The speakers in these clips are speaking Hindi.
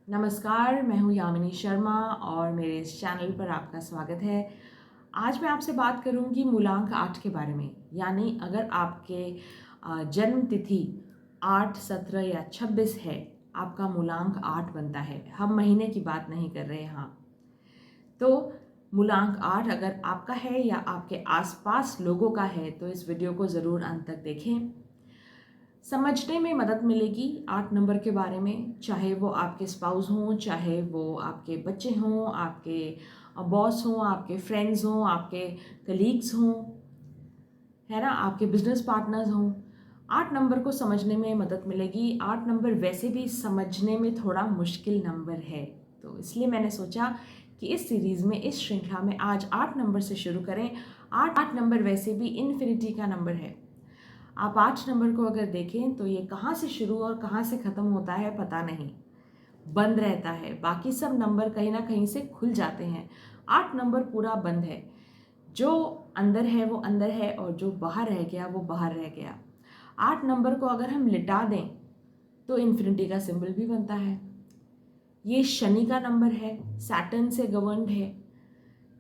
नमस्कार, मैं हूँ यामिनी शर्मा और मेरे इस चैनल पर आपका स्वागत है। आज मैं आपसे बात करूँगी मूलांक 8 के बारे में। यानी अगर आपके जन्म तिथि 8, 17 या 26 है, आपका मूलांक 8 बनता है। हम महीने की बात नहीं कर रहे यहाँ। तो मूलांक 8 अगर आपका है या आपके आसपास लोगों का है तो इस वीडियो को ज़रूर अंत तक देखें। समझने में मदद मिलेगी 8 नंबर के बारे में, चाहे वो आपके स्पाउस हों, चाहे वो आपके बच्चे हों, आपके बॉस हों, आपके फ्रेंड्स हों, आपके कलीग्स हों, है ना, आपके बिजनेस पार्टनर्स हों। 8 नंबर को समझने में मदद मिलेगी। 8 नंबर वैसे भी समझने में थोड़ा मुश्किल नंबर है, तो इसलिए मैंने सोचा कि इस सीरीज़ में, इस श्रृंखला में आज 8 नंबर से शुरू करें। 8 नंबर वैसे भी इन्फिनिटी का नंबर है। आप 8 नंबर को अगर देखें तो ये कहाँ से शुरू और कहाँ से ख़त्म होता है पता नहीं, बंद रहता है। बाकी सब नंबर कहीं ना कहीं से खुल जाते हैं, 8 नंबर पूरा बंद है। जो अंदर है वो अंदर है और जो बाहर रह गया वो बाहर रह गया। 8 नंबर को अगर हम लिटा दें तो इन्फिनिटी का सिंबल भी बनता है। ये शनि का नंबर है, सैटर्न से गवर्नड है।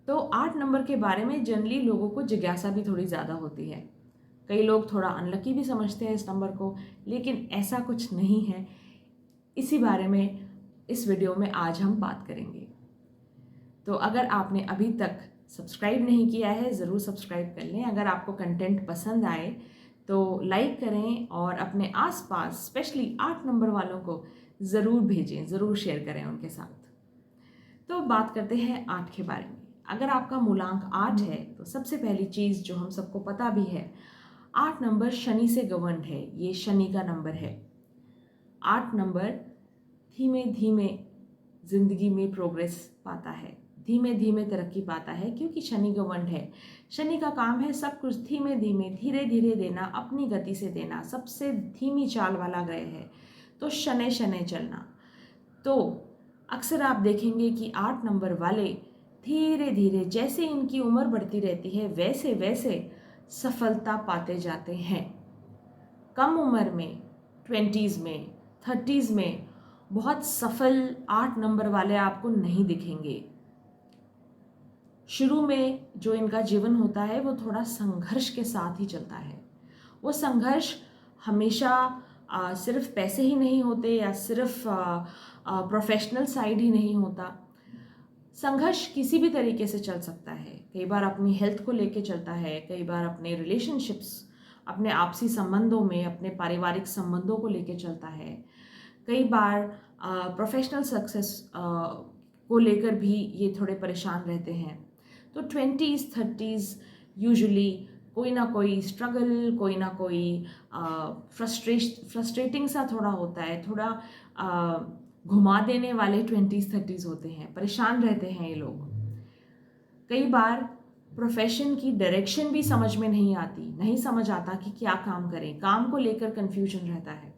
तो 8 नंबर के बारे में जनरली लोगों को जिज्ञासा भी थोड़ी ज़्यादा होती है। कई लोग थोड़ा अनलकी भी समझते हैं इस नंबर को, लेकिन ऐसा कुछ नहीं है। इसी बारे में इस वीडियो में आज हम बात करेंगे। तो अगर आपने अभी तक सब्सक्राइब नहीं किया है, ज़रूर सब्सक्राइब कर लें। अगर आपको कंटेंट पसंद आए तो लाइक करें और अपने आसपास स्पेशली 8 नंबर वालों को ज़रूर भेजें, ज़रूर शेयर करें उनके साथ। तो बात करते हैं 8 के बारे में। अगर आपका मूलांक 8 है तो सबसे पहली चीज़ जो हम सबको पता भी है, 8 नंबर शनि से गवर्नड है। ये शनि का नंबर है। 8 नंबर धीमे धीमे जिंदगी में प्रोग्रेस पाता है, धीमे धीमे तरक्की पाता है, क्योंकि शनि गवर्नड है। शनि का काम है सब कुछ धीमे धीमे, धीरे धीरे देना, अपनी गति से देना। सबसे धीमी चाल वाला ग्रह है, तो शनै शनै चलना। तो अक्सर आप देखेंगे कि 8 नंबर वाले धीरे धीरे, जैसे इनकी उम्र बढ़ती रहती है, वैसे वैसे सफलता पाते जाते हैं। कम उम्र में, 20s में, 30s में बहुत सफल 8 नंबर वाले आपको नहीं दिखेंगे। शुरू में जो इनका जीवन होता है वो थोड़ा संघर्ष के साथ ही चलता है। वो संघर्ष हमेशा सिर्फ पैसे ही नहीं होते या सिर्फ प्रोफेशनल साइड ही नहीं होता। संघर्ष किसी भी तरीके से चल सकता है। कई बार अपनी हेल्थ को लेके चलता है, कई बार अपने रिलेशनशिप्स, अपने आपसी संबंधों में, अपने पारिवारिक संबंधों को लेके चलता है। कई बार प्रोफेशनल सक्सेस को लेकर भी ये थोड़े परेशान रहते हैं। तो 20s 30s यूजुअली कोई ना कोई स्ट्रगल, कोई ना कोई फ्रस्ट्रेटिंग सा थोड़ा होता है। थोड़ा घुमा देने वाले 20s 30s होते हैं, परेशान रहते हैं ये लोग। कई बार प्रोफेशन की डायरेक्शन भी समझ में नहीं आती, नहीं समझ आता कि क्या काम करें, काम को लेकर कन्फ्यूजन रहता है।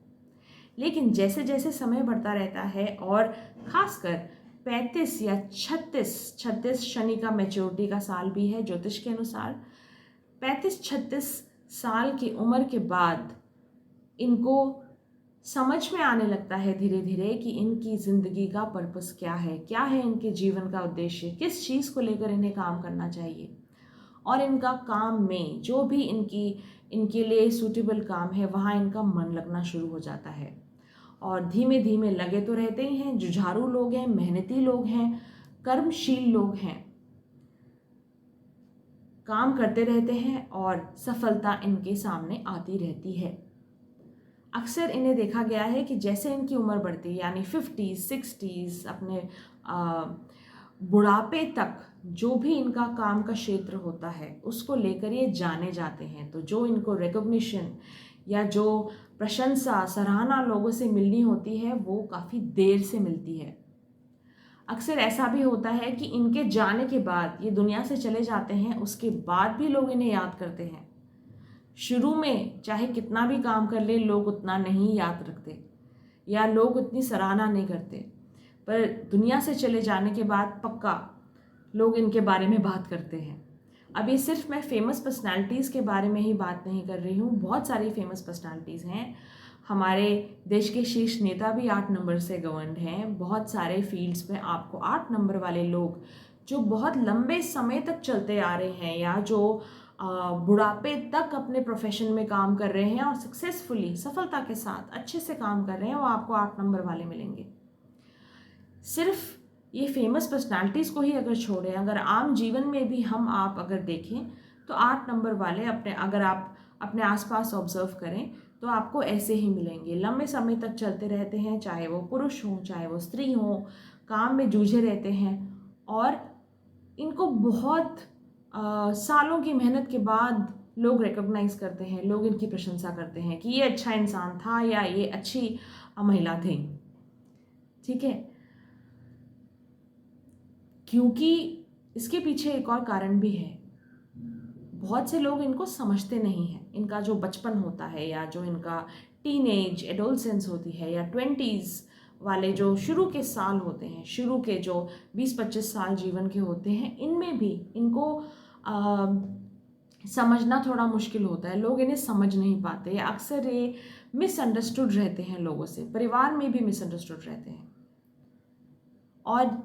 लेकिन जैसे जैसे समय बढ़ता रहता है और खासकर 35 या 36 शनि का मैच्योरिटी का साल भी है ज्योतिष के अनुसार। 35-36 साल की उम्र के बाद इनको समझ में आने लगता है धीरे धीरे कि इनकी ज़िंदगी का पर्पस क्या है इनके जीवन का उद्देश्य, किस चीज़ को लेकर इन्हें काम करना चाहिए। और इनका काम में जो भी इनके लिए सूटेबल काम है, वहाँ इनका मन लगना शुरू हो जाता है। और धीमे धीमे लगे तो रहते ही हैं, जुझारू लोग हैं, मेहनती लोग हैं, कर्मशील लोग हैं, काम करते रहते हैं और सफलता इनके सामने आती रहती है। अक्सर इन्हें देखा गया है कि जैसे इनकी उम्र बढ़ती है, यानी 50s 60s, अपने बुढ़ापे तक जो भी इनका काम का क्षेत्र होता है उसको लेकर ये जाने जाते हैं। तो जो इनको रिकॉग्निशन या जो प्रशंसा, सराहना लोगों से मिलनी होती है, वो काफ़ी देर से मिलती है। अक्सर ऐसा भी होता है कि इनके जाने के बाद, ये दुनिया से चले जाते हैं, उसके बाद भी लोग इन्हें याद करते हैं। शुरू में चाहे कितना भी काम कर ले, लोग उतना नहीं याद रखते या लोग उतनी सराहना नहीं करते, पर दुनिया से चले जाने के बाद पक्का लोग इनके बारे में बात करते हैं। अब ये सिर्फ मैं फेमस पर्सनालिटीज़ के बारे में ही बात नहीं कर रही हूँ, बहुत सारी फेमस पर्सनालिटीज़ हैं। हमारे देश के शीर्ष नेता भी 8 नंबर से गवर्नड हैं। बहुत सारे फील्ड्स में आपको 8 नंबर वाले लोग जो बहुत लंबे समय तक चलते आ रहे हैं या जो बुढ़ापे तक अपने प्रोफेशन में काम कर रहे हैं और सक्सेसफुली सफलता के साथ अच्छे से काम कर रहे हैं, वो आपको 8 नंबर वाले मिलेंगे। सिर्फ ये फेमस पर्सनालिटीज़ को ही अगर छोड़ें, अगर आम जीवन में भी हम आप अगर देखें तो 8 नंबर वाले अगर आप अपने आसपास ऑब्जर्व करें तो आपको ऐसे ही मिलेंगे। लंबे समय तक चलते रहते हैं, चाहे वो पुरुष हों चाहे वो स्त्री हों, काम में जूझे रहते हैं और इनको बहुत सालों की मेहनत के बाद लोग रिकॉग्नाइज करते हैं, लोग इनकी प्रशंसा करते हैं कि ये अच्छा इंसान था या ये अच्छी महिला थी। ठीक है, क्योंकि इसके पीछे एक और कारण भी है। बहुत से लोग इनको समझते नहीं हैं। इनका जो बचपन होता है या जो इनका टीनेज एडोलसेंस होती है या 20s वाले जो शुरू के साल होते हैं, शुरू के जो 20-25 साल जीवन के होते हैं, इनमें भी इनको समझना थोड़ा मुश्किल होता है। लोग इन्हें समझ नहीं पाते या अक्सर ये मिसअंडरस्टूड रहते हैं लोगों से, परिवार में भी मिसअंडरस्टूड रहते हैं और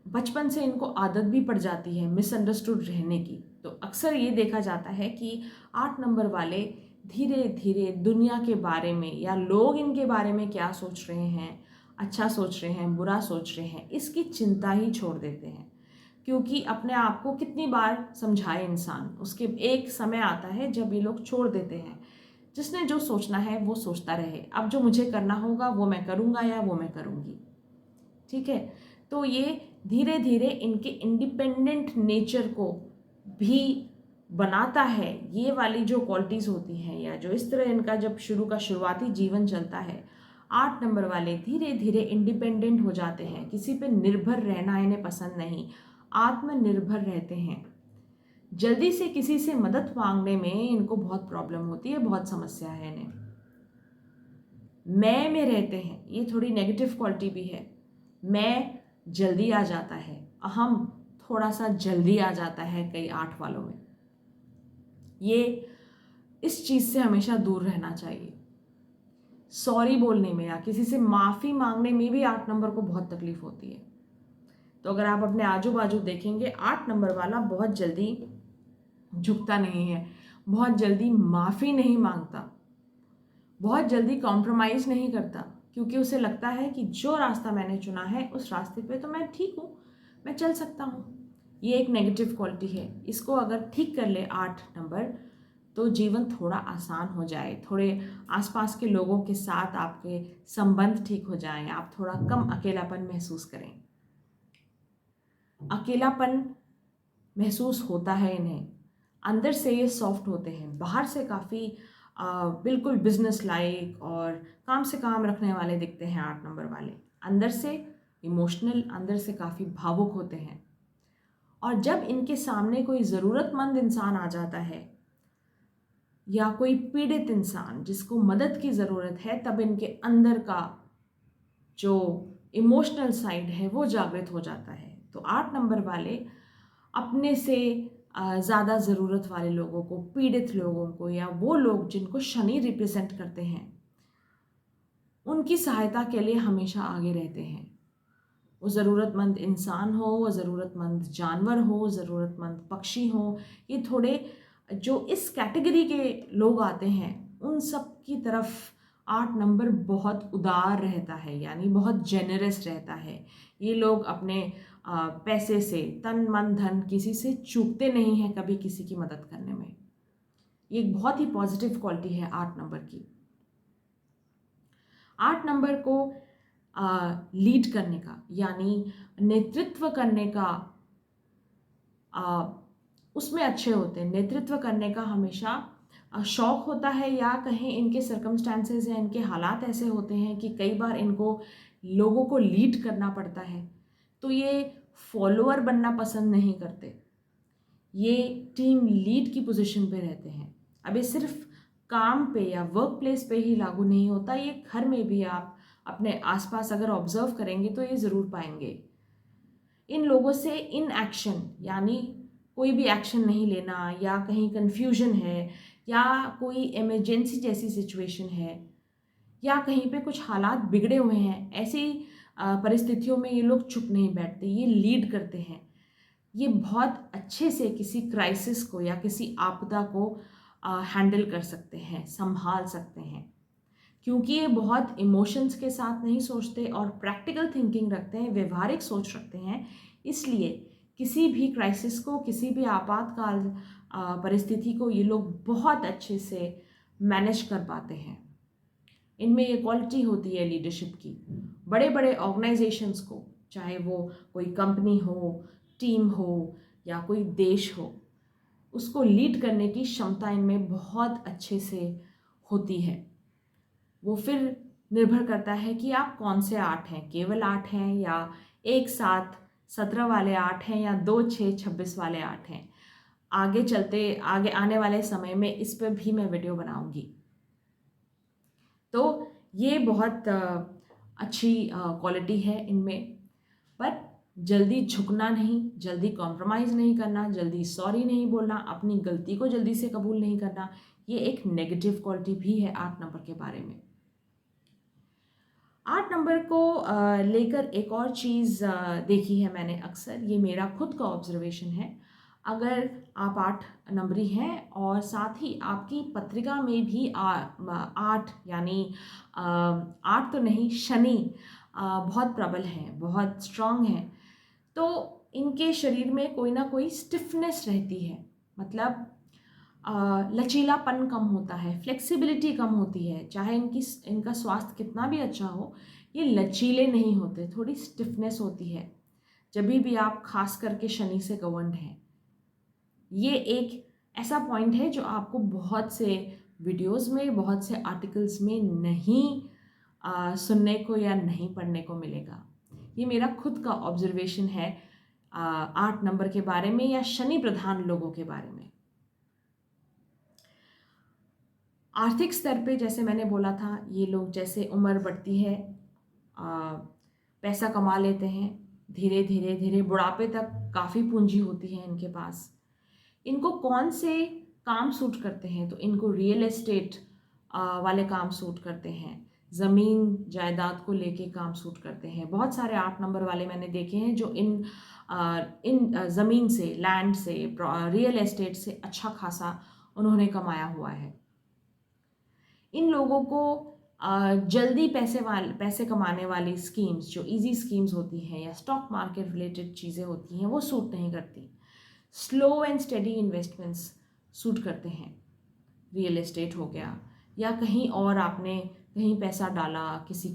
बचपन से इनको आदत भी पड़ जाती है मिसअंडरस्टूड रहने की। तो अक्सर ये देखा जाता है कि 8 नंबर वाले धीरे धीरे दुनिया के बारे में या लोग इनके बारे में क्या सोच रहे हैं, अच्छा सोच रहे हैं, बुरा सोच रहे हैं, इसकी चिंता ही छोड़ देते हैं। क्योंकि अपने आप को कितनी बार समझाए इंसान, उसके एक समय आता है जब ये लोग छोड़ देते हैं। जिसने जो सोचना है वो सोचता रहे, अब जो मुझे करना होगा वो मैं करूँगा या वो मैं करूँगी। ठीक है, तो ये धीरे धीरे इनके इंडिपेंडेंट नेचर को भी बनाता है। ये वाली जो क्वालिटीज़ होती हैं या जो इस तरह इनका जब शुरुआती जीवन चलता है, 8 नंबर वाले धीरे धीरे इंडिपेंडेंट हो जाते हैं। किसी पे निर्भर रहना इन्हें पसंद नहीं, आत्मनिर्भर रहते हैं। जल्दी से किसी से मदद मांगने में इनको बहुत प्रॉब्लम होती है, बहुत समस्या है इन्हें। मैं में रहते हैं, ये थोड़ी नेगेटिव क्वालिटी भी है। मैं जल्दी आ जाता है, अहम थोड़ा सा जल्दी आ जाता है कई 8 वालों में। ये इस चीज़ से हमेशा दूर रहना चाहिए। सॉरी बोलने में या किसी से माफ़ी मांगने में भी 8 नंबर को बहुत तकलीफ होती है। तो अगर आप अपने आजू बाजू देखेंगे, 8 नंबर वाला बहुत जल्दी झुकता नहीं है, बहुत जल्दी माफ़ी नहीं मांगता, बहुत जल्दी कॉम्प्रोमाइज़ नहीं करता, क्योंकि उसे लगता है कि जो रास्ता मैंने चुना है उस रास्ते पे तो मैं ठीक हूँ, मैं चल सकता हूँ। ये एक नेगेटिव क्वालिटी है। इसको अगर ठीक कर ले 8 नंबर तो जीवन थोड़ा आसान हो जाए, थोड़े आसपास के लोगों के साथ आपके संबंध ठीक हो जाएं, आप थोड़ा कम अकेलापन महसूस करें। अकेलापन महसूस होता है इन्हें, अंदर से ये सॉफ्ट होते हैं, बाहर से काफ़ी बिल्कुल बिजनेस लाइक और काम से काम रखने वाले दिखते हैं 8 नंबर वाले। अंदर से इमोशनल, अंदर से काफ़ी भावुक होते हैं। और जब इनके सामने कोई ज़रूरतमंद इंसान आ जाता है या कोई पीड़ित इंसान जिसको मदद की ज़रूरत है, तब इनके अंदर का जो इमोशनल साइड है वो जागृत हो जाता है। तो 8 नंबर वाले अपने से ज़्यादा ज़रूरत वाले लोगों को, पीड़ित लोगों को या वो लोग जिनको शनि रिप्रेजेंट करते हैं, उनकी सहायता के लिए हमेशा आगे रहते हैं। वो ज़रूरतमंद इंसान हो, वो ज़रूरतमंद जानवर हो, ज़रूरतमंद पक्षी हो, ये थोड़े जो इस कैटेगरी के लोग आते हैं उन सब की तरफ 8 नंबर बहुत उदार रहता है, यानी बहुत जेनरस रहता है। ये लोग अपने पैसे से, तन मन धन किसी से चूकते नहीं हैं कभी किसी की मदद करने में। ये एक बहुत ही पॉजिटिव क्वालिटी है 8 नंबर की। 8 नंबर को लीड करने का यानी नेतृत्व करने का उसमें अच्छे होते हैं। नेतृत्व करने का हमेशा शौक होता है, या कहें इनके सर्कमस्टांसेस या इनके हालात ऐसे होते हैं कि कई बार इनको लोगों को लीड करना पड़ता है, तो ये फॉलोअर बनना पसंद नहीं करते, ये टीम लीड की पोजीशन पे रहते हैं। अब ये सिर्फ काम पे या वर्क प्लेस पे ही लागू नहीं होता, ये घर में भी आप अपने आसपास अगर ऑब्जर्व करेंगे तो ये ज़रूर पाएंगे। इन लोगों से इन एक्शन यानी कोई भी एक्शन नहीं लेना, या कहीं कन्फ्यूजन है या कोई इमरजेंसी जैसी सिचुएशन है, या कहीं पे कुछ हालात बिगड़े हुए हैं, ऐसी परिस्थितियों में ये लोग चुप नहीं बैठते, ये लीड करते हैं। ये बहुत अच्छे से किसी क्राइसिस को या किसी आपदा को हैंडल कर सकते हैं, संभाल सकते हैं, क्योंकि ये बहुत इमोशंस के साथ नहीं सोचते और प्रैक्टिकल थिंकिंग रखते हैं, व्यवहारिक सोच रखते हैं। इसलिए किसी भी क्राइसिस को, किसी भी आपातकाल परिस्थिति को ये लोग बहुत अच्छे से मैनेज कर पाते हैं। इनमें ये क्वालिटी होती है लीडरशिप की। बड़े बड़े ऑर्गेनाइजेशंस को, चाहे वो कोई कंपनी हो, टीम हो या कोई देश हो, उसको लीड करने की क्षमता इनमें बहुत अच्छे से होती है। वो फिर निर्भर करता है कि आप कौन से 8 हैं, केवल 8 हैं या एक साथ 17 वाले 8 हैं या 2 6 26 वाले 8 हैं। आगे आने वाले समय में इस पर भी मैं वीडियो बनाऊंगी। तो ये बहुत अच्छी क्वालिटी है इनमें। पर जल्दी झुकना नहीं, जल्दी कॉम्प्रोमाइज़ नहीं करना, जल्दी सॉरी नहीं बोलना, अपनी गलती को जल्दी से कबूल नहीं करना, ये एक नेगेटिव क्वालिटी भी है 8 नंबर के बारे में। 8 नंबर को लेकर एक और चीज़ देखी है मैंने अक्सर, ये मेरा खुद का ऑब्जर्वेशन है। अगर आप 8 नंबरी हैं और साथ ही आपकी पत्रिका में भी 8 यानी 8 तो नहीं, शनि बहुत प्रबल हैं, बहुत स्ट्रांग हैं, तो इनके शरीर में कोई ना कोई स्टिफनेस रहती है। मतलब लचीलापन कम होता है, फ्लेक्सिबिलिटी कम होती है। चाहे इनका स्वास्थ्य कितना भी अच्छा हो, ये लचीले नहीं होते, थोड़ी स्टिफनेस होती है जब भी आप खास करके शनि से गवर्न्ड हैं। ये एक ऐसा पॉइंट है जो आपको बहुत से वीडियोस में, बहुत से आर्टिकल्स में नहीं सुनने को या नहीं पढ़ने को मिलेगा। ये मेरा खुद का ऑब्जर्वेशन है 8 नंबर के बारे में या शनि प्रधान लोगों के बारे में। आर्थिक स्तर पे जैसे मैंने बोला था, ये लोग जैसे उम्र बढ़ती है पैसा कमा लेते हैं, धीरे धीरे धीरे बुढ़ापे तक काफ़ी पूंजी होती है इनके पास। इनको कौन से काम सूट करते हैं, तो इनको रियल एस्टेट वाले काम सूट करते हैं, ज़मीन जायदाद को लेके काम सूट करते हैं। बहुत सारे 8 नंबर वाले मैंने देखे हैं जो इन ज़मीन से, लैंड से, रियल एस्टेट से अच्छा खासा उन्होंने कमाया हुआ है। इन लोगों को जल्दी पैसे कमाने वाली स्कीम्स, जो इजी स्कीम्स होती हैं या स्टॉक मार्केट रिलेटेड चीज़ें होती हैं, वो सूट नहीं करती। Slow and steady investments suit करते हैं। रियल एस्टेट हो गया या कहीं और आपने कहीं पैसा डाला, किसी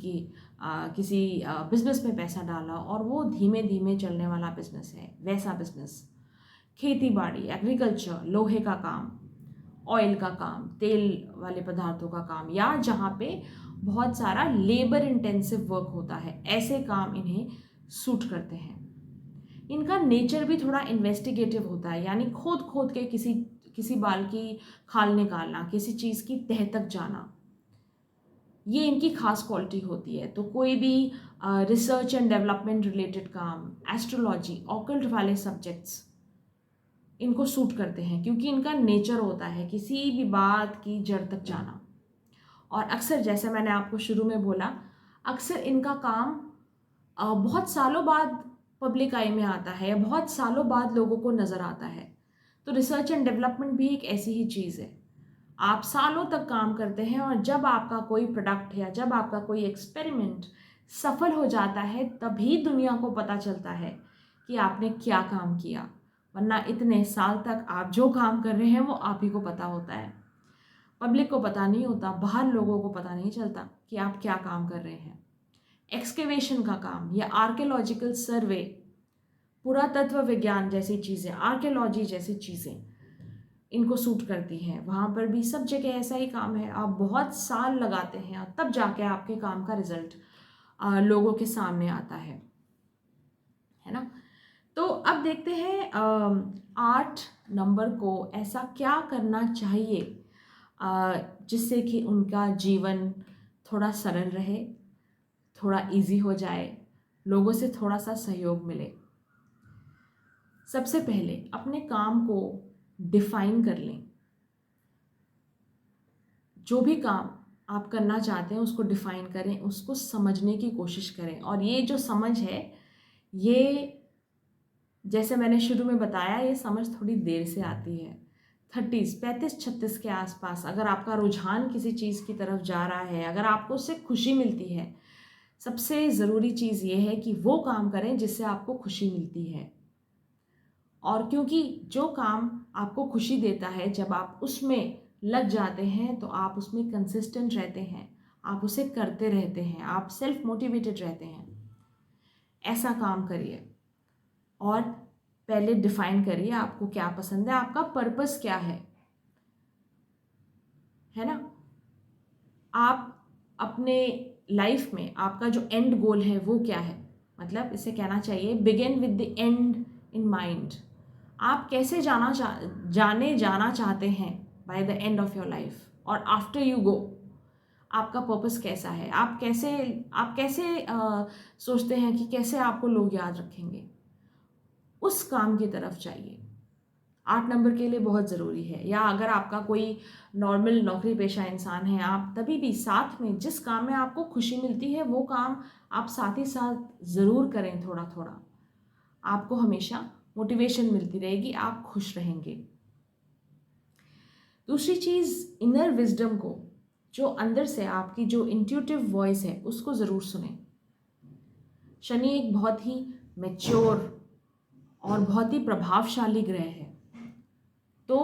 बिजनेस में पैसा डाला और वो धीमे धीमे चलने वाला बिजनेस है, वैसा बिजनेस। खेती बाड़ी, एग्रीकल्चर, लोहे का काम, ऑयल का काम, तेल वाले पदार्थों का काम, या जहाँ पे बहुत सारा लेबर इंटेंसिव वर्क होता है, ऐसे काम इन्हें सूट करते हैं। इनका नेचर भी थोड़ा इन्वेस्टिगेटिव होता है, यानी खोद खोद के किसी बाल की खाल निकालना, किसी चीज़ की तह तक जाना, ये इनकी खास क्वालिटी होती है। तो कोई भी रिसर्च एंड डेवलपमेंट रिलेटेड काम, एस्ट्रोलॉजी, ऑकल्ट वाले सब्जेक्ट्स इनको सूट करते हैं, क्योंकि इनका नेचर होता है किसी भी बात की जड़ तक जाना। और अक्सर, जैसे मैंने आपको शुरू में बोला, अक्सर इनका काम बहुत सालों बाद पब्लिक आई में आता है, बहुत सालों बाद लोगों को नज़र आता है। तो रिसर्च एंड डेवलपमेंट भी एक ऐसी ही चीज़ है। आप सालों तक काम करते हैं और जब आपका कोई प्रोडक्ट या जब आपका कोई एक्सपेरिमेंट सफल हो जाता है, तभी दुनिया को पता चलता है कि आपने क्या काम किया। वरना इतने साल तक आप जो काम कर रहे हैं वो आप ही को पता होता है, पब्लिक को पता नहीं होता, बाहर लोगों को पता नहीं चलता कि आप क्या काम कर रहे हैं। एक्सकेवेशन का काम या आर्कियोलॉजिकल सर्वे, पुरातत्व विज्ञान जैसी चीज़ें, आर्कियोलॉजी जैसी चीज़ें इनको सूट करती हैं। वहाँ पर भी सब जगह ऐसा ही काम है, आप बहुत साल लगाते हैं और तब जाके आपके काम का रिजल्ट लोगों के सामने आता है ना। तो अब देखते हैं 8 नंबर को ऐसा क्या करना चाहिए जिससे कि उनका जीवन थोड़ा सरल रहे, थोड़ा इजी हो जाए, लोगों से थोड़ा सा सहयोग मिले। सबसे पहले अपने काम को डिफाइन कर लें। जो भी काम आप करना चाहते हैं उसको डिफ़ाइन करें, उसको समझने की कोशिश करें। और ये जो समझ है, ये जैसे मैंने शुरू में बताया, ये समझ थोड़ी देर से आती है। 30, 35, 36 के आसपास अगर आपका रुझान किसी चीज़ की तरफ जा रहा है, अगर आपको उससे खुशी मिलती है, सबसे ज़रूरी चीज़ ये है कि वो काम करें जिससे आपको खुशी मिलती है। और क्योंकि जो काम आपको खुशी देता है, जब आप उसमें लग जाते हैं तो आप उसमें कंसिस्टेंट रहते हैं, आप उसे करते रहते हैं, आप सेल्फ मोटिवेटेड रहते हैं। ऐसा काम करिए और पहले डिफाइन करिए आपको क्या पसंद है, आपका पर्पस क्या है ना। आप अपने लाइफ में आपका जो एंड गोल है वो क्या है, मतलब इसे कहना चाहिए begin with the and in mind. आप कैसे जाने जाना चाहते हैं by the end of your life, और आफ्टर यू गो आपका पर्पस कैसा है, आप कैसे सोचते हैं कि कैसे आपको लोग याद रखेंगे, उस काम की तरफ चाहिए। 8 नंबर के लिए बहुत ज़रूरी है। या अगर आपका कोई नॉर्मल नौकरी पेशा इंसान है, आप तभी भी साथ में जिस काम में आपको खुशी मिलती है वो काम आप साथ ही साथ ज़रूर करें। थोड़ा थोड़ा आपको हमेशा मोटिवेशन मिलती रहेगी, आप खुश रहेंगे। दूसरी चीज़, इनर विजडम को, जो अंदर से आपकी जो इंट्यूटिव वॉइस है उसको ज़रूर सुने। शनि एक बहुत ही मैच्योर और बहुत ही प्रभावशाली ग्रह है। तो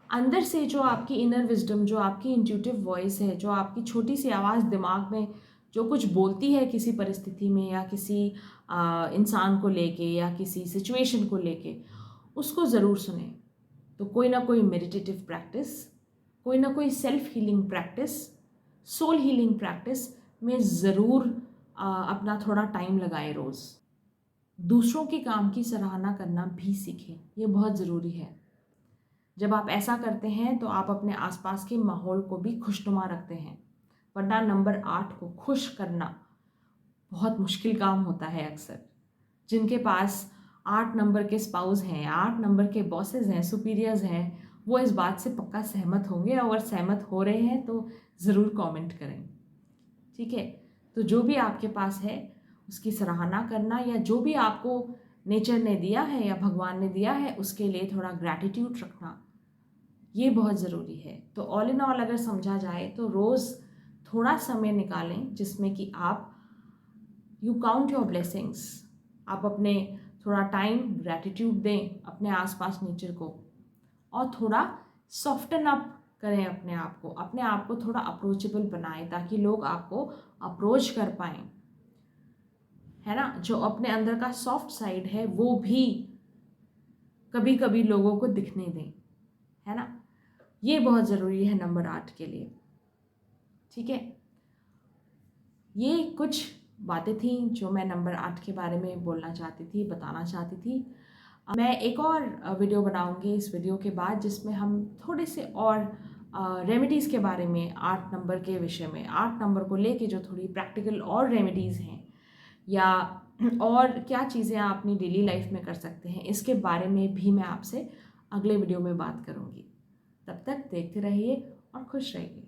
अंदर से जो आपकी इनर विजडम, जो आपकी इंट्यूटिव वॉइस है, जो आपकी छोटी सी आवाज़ दिमाग में जो कुछ बोलती है किसी परिस्थिति में या किसी इंसान को लेके या किसी सिचुएशन को लेके, उसको ज़रूर सुने। तो कोई ना कोई मेडिटेटिव प्रैक्टिस, कोई ना कोई self healing practice, soul healing practice में ज़रूर अपना थोड़ा टाइम लगाए रोज़। दूसरों के काम की सराहना करना भी सीखें, ये बहुत ज़रूरी है। जब आप ऐसा करते हैं तो आप अपने आसपास के माहौल को भी खुशनुमा रखते हैं। वरना नंबर 8 को खुश करना बहुत मुश्किल काम होता है। अक्सर जिनके पास 8 नंबर के स्पाउस हैं, 8 नंबर के बॉसेस हैं, सुपीरियर्स हैं, वो इस बात से पक्का सहमत होंगे। और सहमत हो रहे हैं तो ज़रूर कमेंट करें, ठीक है। तो जो भी आपके पास है उसकी सराहना करना, या जो भी आपको नेचर ने दिया है या भगवान ने दिया है उसके लिए थोड़ा ग्रैटिट्यूड रखना, ये बहुत ज़रूरी है। तो ऑल इन ऑल अगर समझा जाए तो रोज़ थोड़ा समय निकालें जिसमें कि आप यू काउंट योर ब्लेसिंग्स, आप अपने थोड़ा टाइम ग्रैटिट्यूड दें अपने आसपास नेचर को, और थोड़ा सॉफ्टन अप करें अपने आप को थोड़ा अप्रोचेबल बनाएं ताकि लोग आपको अप्रोच कर पाएँ, है ना। जो अपने अंदर का सॉफ्ट साइड है वो भी कभी कभी लोगों को दिखने दें, है ना। ये बहुत ज़रूरी है नंबर 8 के लिए, ठीक है। ये कुछ बातें थी जो मैं नंबर 8 के बारे में बोलना चाहती थी, बताना चाहती थी। मैं एक और वीडियो बनाऊंगी इस वीडियो के बाद जिसमें हम थोड़े से और रेमेडीज़ के बारे में, 8 नंबर के विषय में, 8 नंबर को लेके जो थोड़ी प्रैक्टिकल और रेमेडीज़ हैं या और क्या चीज़ें आप अपनी डेली लाइफ में कर सकते हैं, इसके बारे में भी मैं आपसे अगले वीडियो में बात करूँगी। तब तक देखते रहिए और खुश रहिए।